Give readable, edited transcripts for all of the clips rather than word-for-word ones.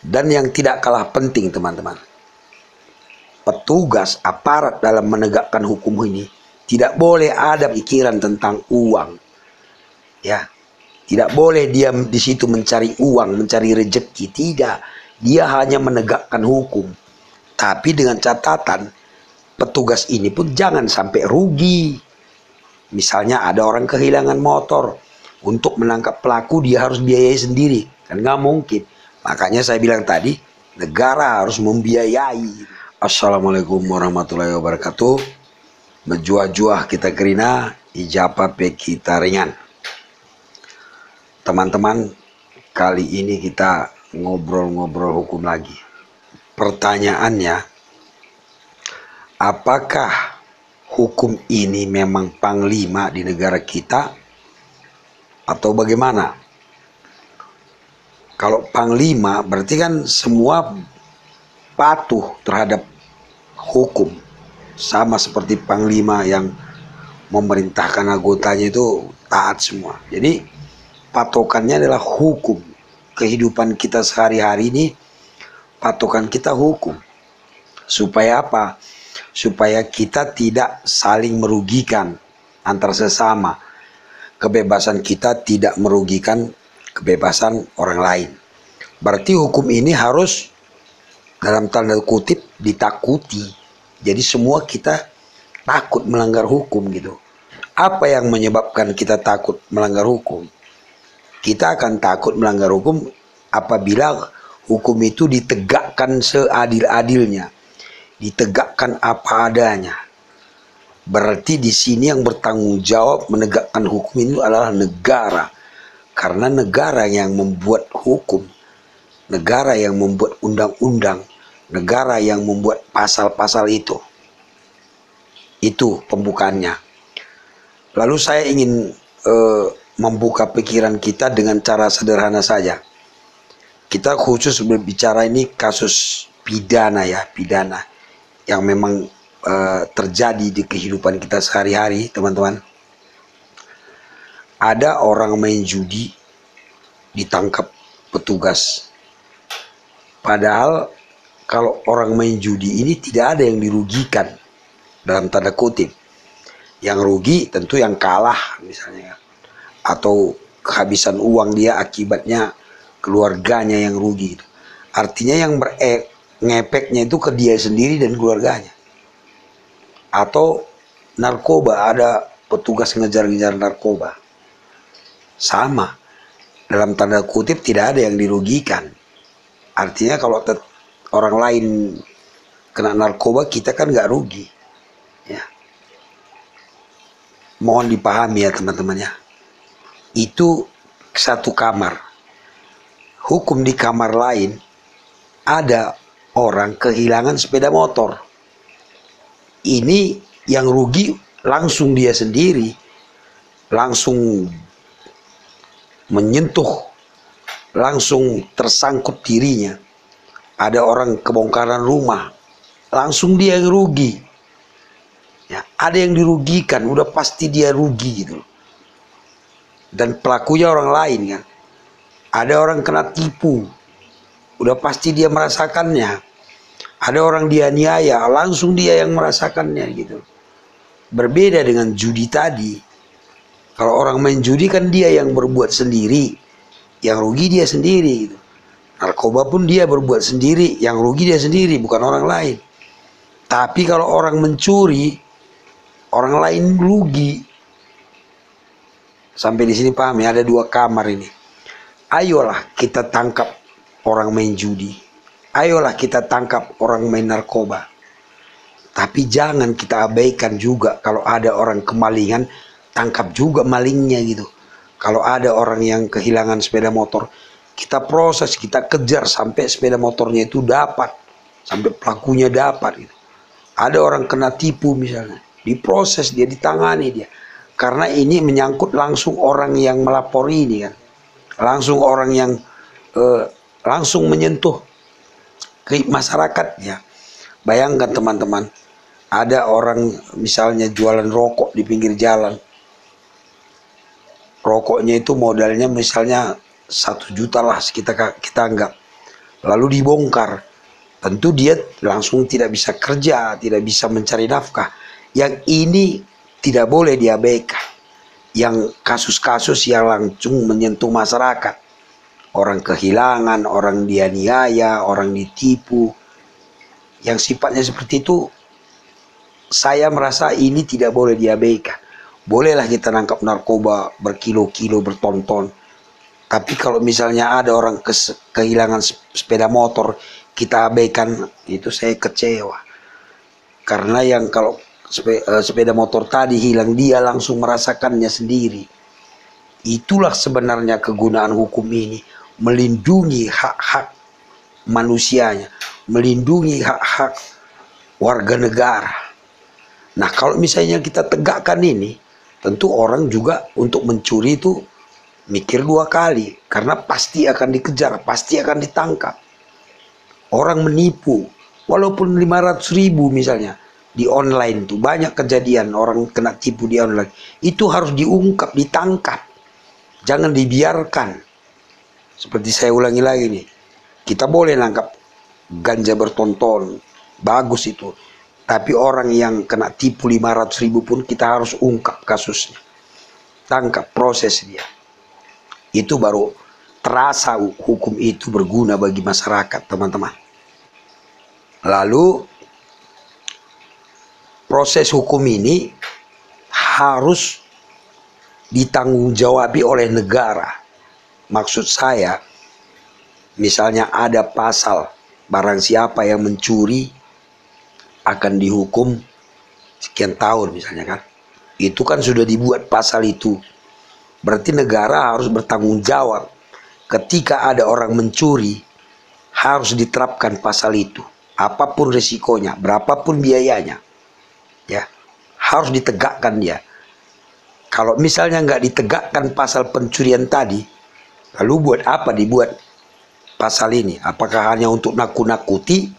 Dan yang tidak kalah penting teman-teman, petugas aparat dalam menegakkan hukum ini tidak boleh ada pikiran tentang uang. Ya, tidak boleh dia di situ mencari uang, mencari rejeki. Tidak, dia hanya menegakkan hukum. Tapi dengan catatan, petugas ini pun jangan sampai rugi. Misalnya ada orang kehilangan motor, untuk menangkap pelaku dia harus biayai sendiri, kan nggak mungkin. Makanya saya bilang tadi, negara harus membiayai. Assalamualaikum warahmatullahi wabarakatuh. Menjuah-juah kita kerina, ijabah pe kita ringan. Teman-teman, kali ini kita ngobrol-ngobrol hukum lagi. Pertanyaannya, apakah hukum ini memang panglima di negara kita atau bagaimana? Kalau panglima berarti kan semua patuh terhadap hukum, sama seperti panglima yang memerintahkan anggotanya itu taat semua. Jadi patokannya adalah hukum. Kehidupan kita sehari-hari ini patokan kita hukum. Supaya apa? Supaya kita tidak saling merugikan antar sesama. Kebebasan kita tidak merugikan kebebasan orang lain. Berarti hukum ini harus dalam tanda kutip ditakuti. Jadi semua kita takut melanggar hukum gitu. Apa yang menyebabkan kita takut melanggar hukum? Kita akan takut melanggar hukum apabila hukum itu ditegakkan seadil-adilnya, ditegakkan apa adanya. Berarti di sini yang bertanggung jawab menegakkan hukum itu adalah negara. Karena negara yang membuat hukum, negara yang membuat undang-undang, negara yang membuat pasal-pasal itu. Itu pembukaannya. Lalu saya ingin membuka pikiran kita dengan cara sederhana saja. Kita khusus berbicara ini kasus pidana ya, pidana yang memang terjadi di kehidupan kita sehari-hari, teman-teman. Ada orang main judi ditangkap petugas. Padahal kalau orang main judi ini tidak ada yang dirugikan dalam tanda kutip. Yang rugi tentu yang kalah misalnya, atau kehabisan uang dia akibatnya keluarganya yang rugi. Artinya yang ngepeknya itu ke dia sendiri dan keluarganya. Atau narkoba, ada petugas ngejar-ngejar narkoba. Sama, dalam tanda kutip tidak ada yang dirugikan. Artinya kalau orang lain kena narkoba, kita kan nggak rugi. Ya. Mohon dipahami ya teman-teman ya. Itu satu kamar. Hukum di kamar lain, ada orang kehilangan sepeda motor. Ini yang rugi langsung dia sendiri, langsung menyentuh, langsung tersangkut dirinya. Ada orang kebongkaran rumah, langsung dia yang rugi. Ya, ada yang dirugikan, udah pasti dia rugi gitu. Dan pelakunya orang lain kan. Ada orang kena tipu, udah pasti dia merasakannya. Ada orang dianiaya, langsung dia yang merasakannya gitu. Berbeda dengan judi tadi. Kalau orang main judi kan dia yang berbuat sendiri, yang rugi dia sendiri gitu. Narkoba pun dia berbuat sendiri, yang rugi dia sendiri, bukan orang lain. Tapi kalau orang mencuri, orang lain rugi. Sampai di sini paham ya, ada dua kamar ini. Ayolah kita tangkap orang main judi. Ayolah kita tangkap orang main narkoba. Tapi jangan kita abaikan juga kalau ada orang kemalingan, tangkap juga malingnya gitu. Kalau ada orang yang kehilangan sepeda motor, kita proses, kita kejar sampai sepeda motornya itu dapat, sampai pelakunya dapat gitu. Ada orang kena tipu misalnya, diproses dia, ditangani dia. Karena ini menyangkut langsung orang yang melapor ini kan. Langsung orang yang langsung menyentuh ke masyarakat ya. Bayangkan teman-teman, ada orang misalnya jualan rokok di pinggir jalan. Rokoknya itu modalnya misalnya 1 juta lah kita anggap. lalu dibongkar, tentu dia langsung tidak bisa kerja, tidak bisa mencari nafkah. Yang ini tidak boleh diabaikan. Yang kasus-kasus yang langsung menyentuh masyarakat, orang kehilangan, orang dianiaya, orang ditipu, yang sifatnya seperti itu, saya merasa ini tidak boleh diabaikan. Bolehlah kita nangkap narkoba berkilo-kilo, bertonton, tapi kalau misalnya ada orang kehilangan sepeda motor, kita abaikan, itu saya kecewa. Karena yang kalau sepeda motor tadi hilang, dia langsung merasakannya sendiri. Itulah sebenarnya kegunaan hukum ini, melindungi hak-hak manusianya, melindungi hak-hak warga negara. Nah, kalau misalnya kita tegakkan ini, tentu orang juga untuk mencuri itu mikir dua kali, karena pasti akan dikejar, pasti akan ditangkap. Orang menipu, walaupun 500.000 misalnya, di online tuh banyak kejadian orang kena tipu di online. Itu harus diungkap, ditangkap. Jangan dibiarkan. Seperti saya ulangi lagi nih, kita boleh nangkap ganja bertonton, bagus itu. Tapi orang yang kena tipu 500.000 pun kita harus ungkap kasusnya. Tangkap, proses dia. Itu baru terasa hukum itu berguna bagi masyarakat, teman-teman. Lalu proses hukum ini harus ditanggungjawab oleh negara. Maksud saya, misalnya ada pasal barang siapa yang mencuri akan dihukum sekian tahun misalnya kan. Itu kan sudah dibuat pasal itu. Berarti negara harus bertanggung jawab. Ketika ada orang mencuri, harus diterapkan pasal itu. Apapun resikonya, berapapun biayanya, ya harus ditegakkan dia. Kalau misalnya nggak ditegakkan pasal pencurian tadi, lalu buat apa dibuat pasal ini? Apakah hanya untuk nakut-nakuti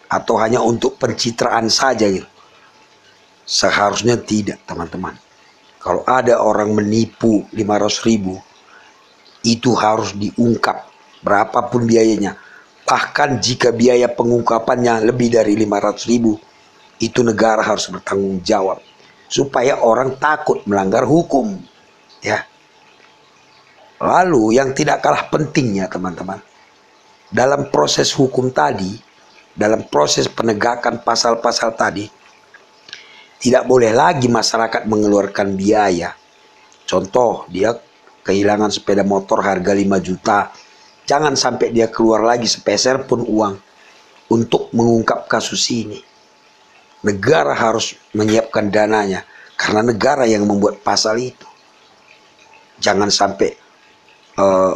atau hanya untuk pencitraan saja gitu? Seharusnya tidak, teman-teman. Kalau ada orang menipu 500.000, itu harus diungkap berapapun biayanya. Bahkan jika biaya pengungkapannya lebih dari 500.000, itu negara harus bertanggung jawab. Supaya orang takut melanggar hukum. Ya. Lalu yang tidak kalah pentingnya, teman-teman, dalam proses hukum tadi, dalam proses penegakan pasal-pasal tadi, tidak boleh lagi masyarakat mengeluarkan biaya. Contoh, dia kehilangan sepeda motor harga 5 juta. Jangan sampai dia keluar lagi sepeser pun uang untuk mengungkap kasus ini. Negara harus menyiapkan dananya, karena negara yang membuat pasal itu. Jangan sampai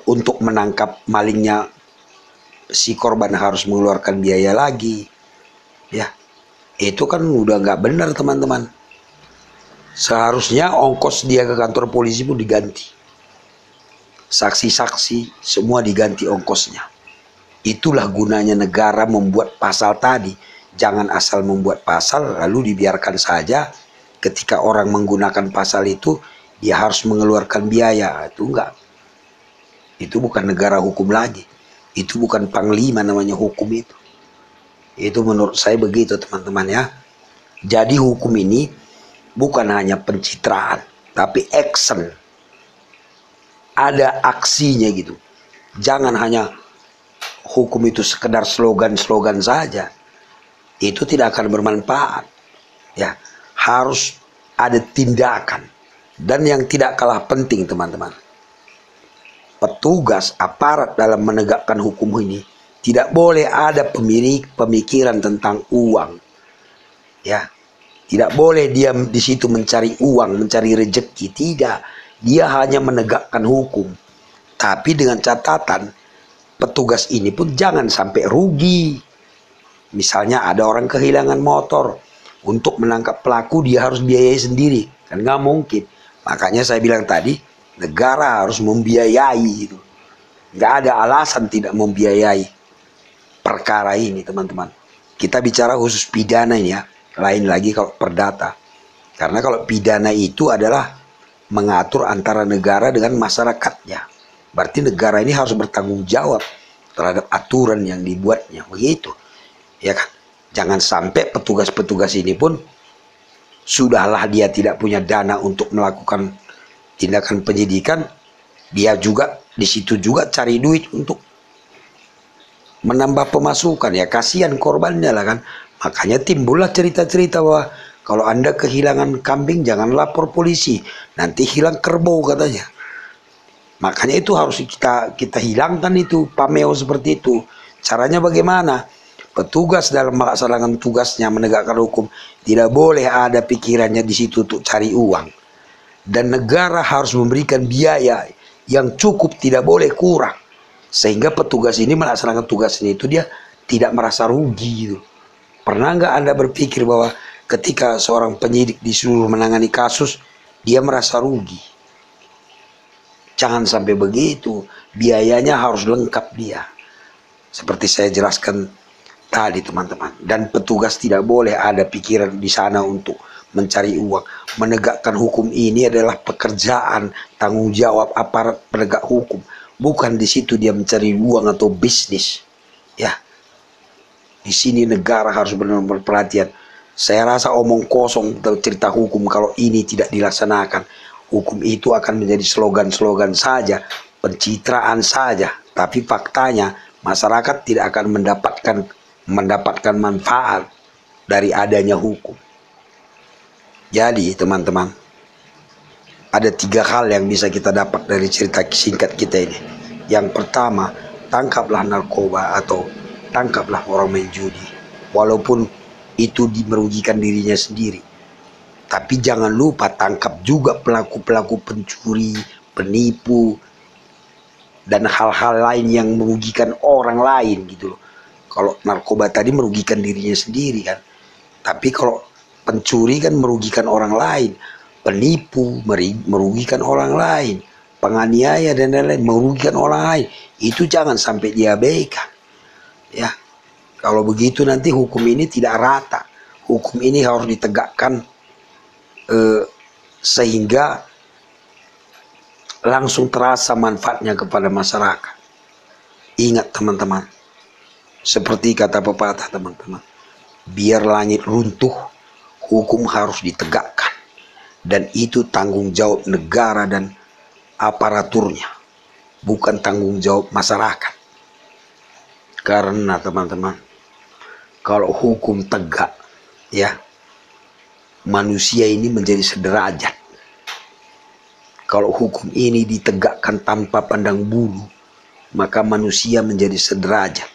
untuk menangkap malingnya si korban harus mengeluarkan biaya lagi. Ya, itu kan udah nggak benar, teman-teman. Seharusnya ongkos dia ke kantor polisi pun diganti. Saksi-saksi semua diganti ongkosnya. Itulah gunanya negara membuat pasal tadi. Jangan asal membuat pasal lalu dibiarkan saja. Ketika orang menggunakan pasal itu, dia harus mengeluarkan biaya. Itu enggak. Itu bukan negara hukum lagi. Itu bukan panglima namanya hukum itu. Itu menurut saya begitu, teman-teman ya. Jadi hukum ini bukan hanya pencitraan, tapi action. Ada aksinya gitu. Jangan hanya hukum itu sekedar slogan-slogan saja. Itu tidak akan bermanfaat. Ya, harus ada tindakan. Dan yang tidak kalah penting, teman-teman, petugas aparat dalam menegakkan hukum ini tidak boleh ada pemikiran tentang uang. Ya, tidak boleh dia di situ mencari uang, mencari rezeki. Tidak. Dia hanya menegakkan hukum. Tapi dengan catatan, petugas ini pun jangan sampai rugi. Misalnya ada orang kehilangan motor. Untuk menangkap pelaku dia harus biayai sendiri. Kan nggak mungkin. Makanya saya bilang tadi, negara harus membiayai itu. Nggak ada alasan tidak membiayai perkara ini, teman-teman. Kita bicara khusus pidana ini ya. Lain lagi kalau perdata. Karena kalau pidana itu adalah mengatur antara negara dengan masyarakatnya. Berarti negara ini harus bertanggung jawab terhadap aturan yang dibuatnya, begitu ya kan. Jangan sampai petugas-petugas ini pun sudahlah dia tidak punya dana untuk melakukan tindakan penyidikan, dia juga di situ juga cari duit untuk menambah pemasukan. Ya kasihan korbannya lah kan. Makanya timbullah cerita-cerita bahwa kalau Anda kehilangan kambing jangan lapor polisi, nanti hilang kerbau katanya. Makanya itu harus kita hilangkan itu pameo seperti itu. Caranya bagaimana? Petugas dalam melaksanakan tugasnya menegakkan hukum tidak boleh ada pikirannya di situ untuk cari uang. Dan negara harus memberikan biaya yang cukup, tidak boleh kurang. Sehingga petugas ini melaksanakan tugasnya itu dia tidak merasa rugi gitu. Pernah nggak Anda berpikir bahwa ketika seorang penyidik disuruh menangani kasus, dia merasa rugi? Jangan sampai begitu, biayanya harus lengkap dia. Seperti saya jelaskan tadi teman-teman. Dan petugas tidak boleh ada pikiran di sana untuk mencari uang. Menegakkan hukum ini adalah pekerjaan, tanggung jawab aparat penegak hukum. Bukan di situ dia mencari uang atau bisnis. Ya, di sini negara harus benar-benar perhatian. Saya rasa omong kosong cerita hukum kalau ini tidak dilaksanakan. Hukum itu akan menjadi slogan-slogan saja, pencitraan saja. Tapi faktanya masyarakat tidak akan mendapatkan manfaat dari adanya hukum. Jadi teman-teman, ada 3 hal yang bisa kita dapat dari cerita singkat kita ini. Yang pertama, tangkaplah narkoba atau tangkaplah orang main judi, walaupun itu merugikan dirinya sendiri. Tapi jangan lupa tangkap juga pelaku-pelaku pencuri, penipu, dan hal-hal lain yang merugikan orang lain gitu loh. Kalau narkoba tadi merugikan dirinya sendiri kan. Tapi kalau pencuri kan merugikan orang lain. Penipu merugikan orang lain. Penganiaya dan lain-lain merugikan orang lain. Itu jangan sampai diabaikan. Ya, kalau begitu nanti hukum ini tidak rata. Hukum ini harus ditegakkan sehingga langsung terasa manfaatnya kepada masyarakat. Ingat teman-teman, seperti kata pepatah teman-teman, biar langit runtuh, hukum harus ditegakkan. Dan itu tanggung jawab negara dan aparaturnya, bukan tanggung jawab masyarakat. Karena teman-teman, kalau hukum tegak, ya, manusia ini menjadi sederajat. Kalau hukum ini ditegakkan tanpa pandang bulu, maka manusia menjadi sederajat.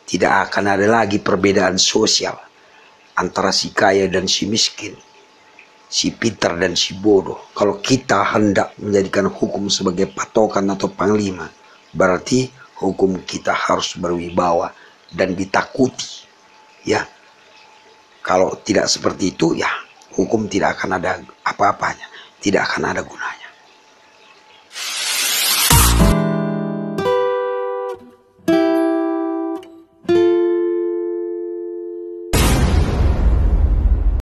Tidak akan ada lagi perbedaan sosial antara si kaya dan si miskin, si pintar dan si bodoh. Kalau kita hendak menjadikan hukum sebagai patokan atau panglima, berarti hukum kita harus berwibawa dan ditakuti. Ya, kalau tidak seperti itu, ya hukum tidak akan ada apa-apanya, tidak akan ada gunanya.